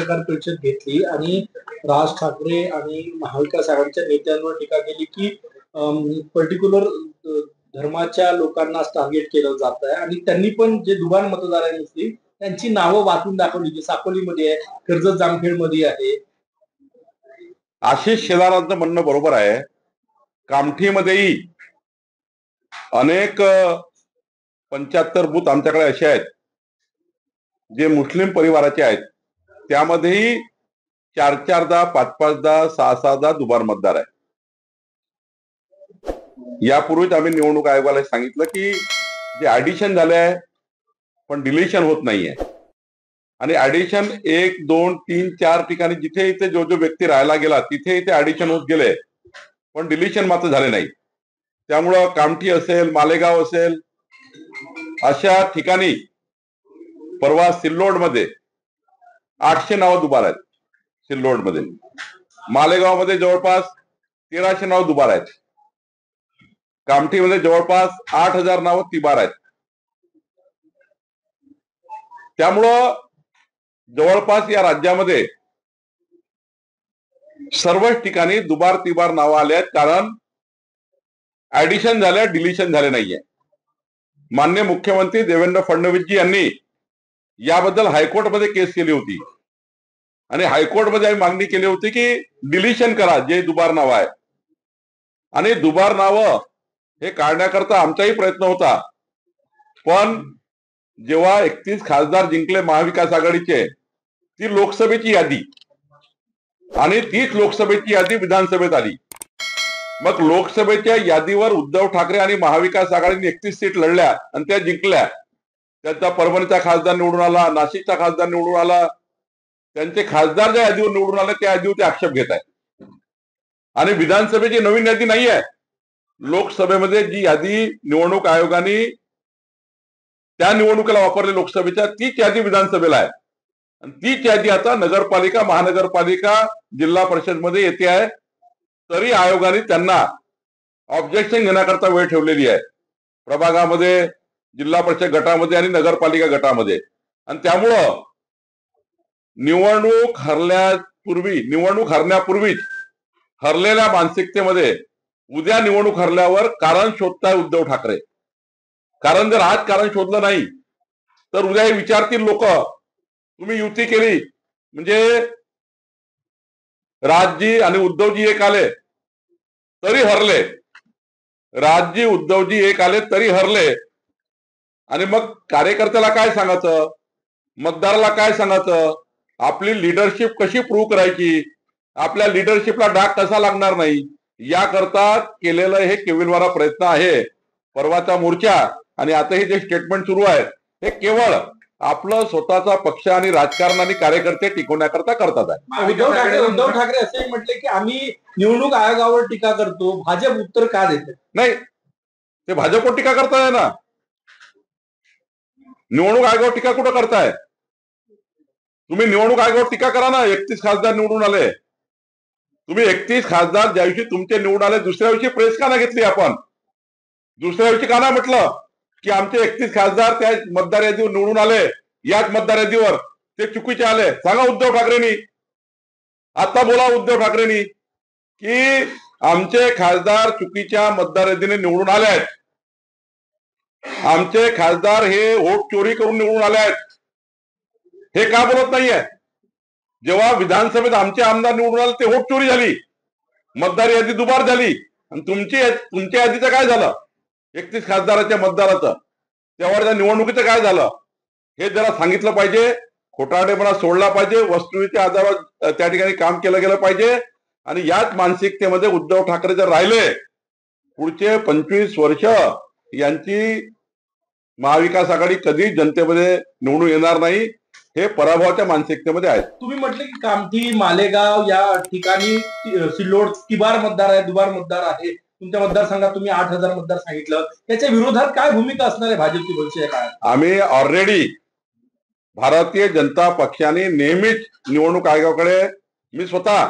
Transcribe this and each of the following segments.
पत्रकार परिषद घेतली आणि राज ठाकरे आणि महाविकास आघाडीच्या नेत्यांवर टीका केली की पर्टिक्युलर धर्माच्या लोकांना टार्गेट केलं जात आहे आणि त्यांनी पण जे दुबार मतदार आहे मुस्लिम त्यांची नावं वाचून दाखवली, जी साकोलीमध्ये आहे, कर्जत जामखेडमध्ये आहे. आशिष शेलारांचं म्हणणं बरोबर आहे. कामठीमध्येही अनेक 75 बूथ आमच्याकडे असे आहेत जे मुस्लिम परिवाराचे आहेत. त्यामध्येही 4-4दा, 5-5दा, 6-6दा दुबार मतदार आहे. यापूर्वीच आम्ही निवडणूक आयोगाला सांगितलं की जे ऍडिशन झाले आहे पण डिलिशन होत नाहीये आणि ऍडिशन 1, 2, 3, 4 ठिकाणी जिथे इथे जो व्यक्ती राहायला गेला तिथे इथे ऍडिशन होत गेले पण डिलिशन मात्र झाले नाही. त्यामुळं कामठी असेल, मालेगाव असेल, अशा ठिकाणी परवा सिल्लोडमध्ये 800 नावं दुबार आहेत. सिल्लोडमध्ये, मालेगावमध्ये जवळपास 1300 नावं दुबार आहेत. कामठीमध्ये जवळपास 8000 नावं तिबार आहेत. त्यामुळं जवळपास या राज्यामध्ये सर्वच ठिकाणी दुबार तिबार नावं आले आहेत, कारण ऍडिशन झाल्या, डिलिशन झाले नाहीये. माननीय मुख्यमंत्री देवेंद्र फडणवीसजी यांनी याबद्दल हायकोर्टमध्ये केस केली होती आणि हायकोर्टमध्ये आम्ही मागणी केली होती की डिलिशन करा जे दुबार नाव आहे. आणि दुबार नावं हे काढण्याकरता आमचाही प्रयत्न होता. पण जेव्हा 31 खासदार जिंकले महाविकास आघाडीचे, ती लोकसभेची यादी आणि तीच लोकसभेची यादी विधानसभेत आली. मग लोकसभेच्या यादीवर उद्धव ठाकरे आणि महाविकास आघाडीने 31 सीट लढल्या आणि त्या जिंकल्या. त्यांचा परभणीचा खासदार निवडून आला, नाशिकचा खासदार निवडून आला. त्यांचे खासदार ज्या यादीवर निवडून आले त्या यादीवर ते आक्षेप घेत आहेत. आणि विधानसभेची नवीन यादी नाही आहे. लोकसभेमध्ये जी यादी निवडणूक आयोगाने त्या निवडणुकीला वापरली लोकसभेच्या, तीच यादी विधानसभेला आहे आणि तीच यादी आता नगरपालिका, महानगरपालिका, जिल्हा परिषद मध्ये येते आहे. तरी आयोगाने त्यांना ऑब्जेक्शन घेण्याकरता वेळ ठेवलेली आहे, प्रभागामध्ये, जिल्हा परिषद गटामध्ये आणि नगरपालिका गटामध्ये. आणि त्यामुळं निवडणूक हरण्यापूर्वीच हरलेल्या मानसिकतेमध्ये उद्या निवडणूक हरल्यावर कारण शोधताय उद्धव ठाकरे. कारण जर आज कारण शोधलं नाही तर उद्या हे विचारतील लोक, तुम्ही युती केली म्हणजे राजजी आणि उद्धवजी एक आले तरी हरले, राजजी उद्धवजी एक आले तरी हरले. आणि मग कार्यकर्त्याला काय सांगायचं, मतदाराला काय सांगायचं, आपली लिडरशिप कशी प्रूव्ह करायची, आपल्या लिडरशिपला डाग कसा लागणार नाही, याकरता केलेलं हे केविलवारा प्रयत्न आहे. परवाचा मोर्चा आणि आता हे जे स्टेटमेंट सुरू आहे हे केवळ आपलं स्वतःचा पक्ष आणि राजकारण आणि कार्यकर्ते टिकवण्याकरता करतात आहे. उद्धव ठाकरे असे म्हटले की आम्ही निवडणूक आयोगावर टीका करतो, भाजप उत्तर का देते? नाही, ते भाजपवर टीका करताय ना. निवडणूक आयोगावर टीका कुठं करताय तुम्ही? निवडणूक आयोगावर टीका करा ना. 31 खासदार निवडून आले. तुम्ही 31 खासदार ज्या दिवशी तुमचे निवडून आले, दुसऱ्या दिवशी प्रेस का नाही घेतली आपण? दुसऱ्या दिवशी का नाही म्हटलं की आमचे 31 खासदार त्या मतदार यादीवर निवडून आले, याच मतदार यादीवर ते चुकीचे आले? सांगा उद्धव ठाकरेंनी, आता बोला उद्धव ठाकरेंनी की आमचे खासदार चुकीच्या मतदार यादीने निवडून आले आहेत, आमचे खासदार हे वोट चोरी करून निवडून आले आहेत. हे का बोलत नाहीये? जेव्हा विधानसभेत आमचे आमदार निवडून आले ते वोट चोरी झाली, मतदार यादी दुबार झाली. आणि तुमच्या यादीचं काय झालं, 31 खासदाराच्या मतदाराचं, तेव्हा निवडणुकीचं काय झालं हे जरा सांगितलं पाहिजे. खोटारडेपणा सोडला पाहिजे, वस्तुस्थितीच्या आधारावर त्या ठिकाणी काम केलं गेलं पाहिजे. आणि याच मानसिकतेमध्ये उद्धव ठाकरे जर राहिले, पुढचे 25 वर्ष यांची महाविकास आघाडी कधी जनतेमध्ये निवडून येणार नाही, हे पराभवाच्या मानसिकतेमध्ये आहेत. तुम्ही म्हटले की कामठी, मालेगाव या ठिकाणी सिल्लोड तिबार मतदार आहे, दुबार मतदार आहे. तुमच्या मतदारसंघात तुम्ही 8000 मतदार सांगितलं, त्याच्या विरोधात काय भूमिका असणार आहे भाजपची भविष्य काळात? आम्ही ऑलरेडी भारतीय जनता पक्षाने नेहमीच निवडणूक आयोगाकडे, मी स्वतः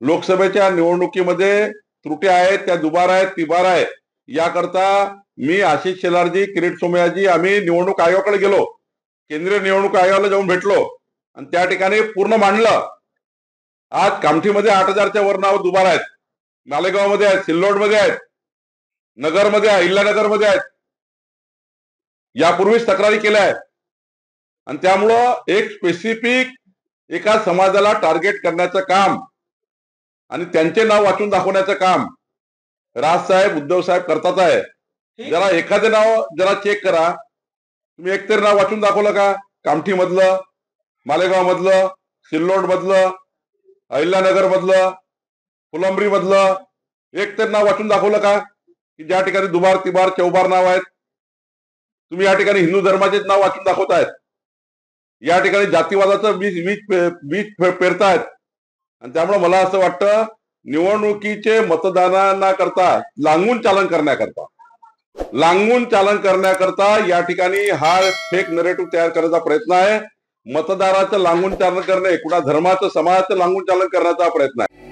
लोकसभेच्या निवडणुकीमध्ये त्रुटी आहेत, त्या दुबार आहेत, तिबार आहेत, याकरता मी, आशिष शेलारजी, किरीट सोमयाजी आम्ही निवडणूक आयोगाकडे गेलो, केंद्रीय निवडणूक आयोगाला जाऊन भेटलो आणि त्या ठिकाणी पूर्ण मांडलं. आज कामठीमध्ये 8,000च्या वर नाव दुबार आहेत, मालेगावमध्ये आहेत, सिल्लोडमध्ये आहेत, नगरमध्ये आहे, अहिल्यानगरमध्ये आहेत. यापूर्वीच तक्रारी केल्या आहेत. आणि त्यामुळं एक स्पेसिफिक एका समाजाला टार्गेट करण्याचं काम आणि त्यांचे नाव वाचून दाखवण्याचं काम राजसाहेब, उद्धव साहेब करतात आहे. जरा एखादे नाव जरा चेक करा. तुम्ही एकतरी नाव वाचून दाखवलं का? कामठी मधलं, मालेगाव मधलं, सिल्लोड मधलं, अहिल्यानगर मधलं, फुलंब्री मधलं एक तर नाव वाचून दाखवलं का? की ज्या ठिकाणी दुबार, तिबार, चौबार नाव आहेत. तुम्ही या ठिकाणी हिंदू धर्माचेच नाव वाचून दाखवतायत. या ठिकाणी जातीवादाचं बीज पेरतायत. आणि त्यामुळे मला असं वाटतं निवडणुकीचे मतदानांना करता लांगून चालन करण्याकरता या ठिकाणी हा फेक नरेटिव्ह तयार करण्याचा प्रयत्न आहे. मतदाराचं लांगून चालन करणे, कुणा धर्माचं, समाजाचं लांगून चालन करण्याचा प्रयत्न आहे.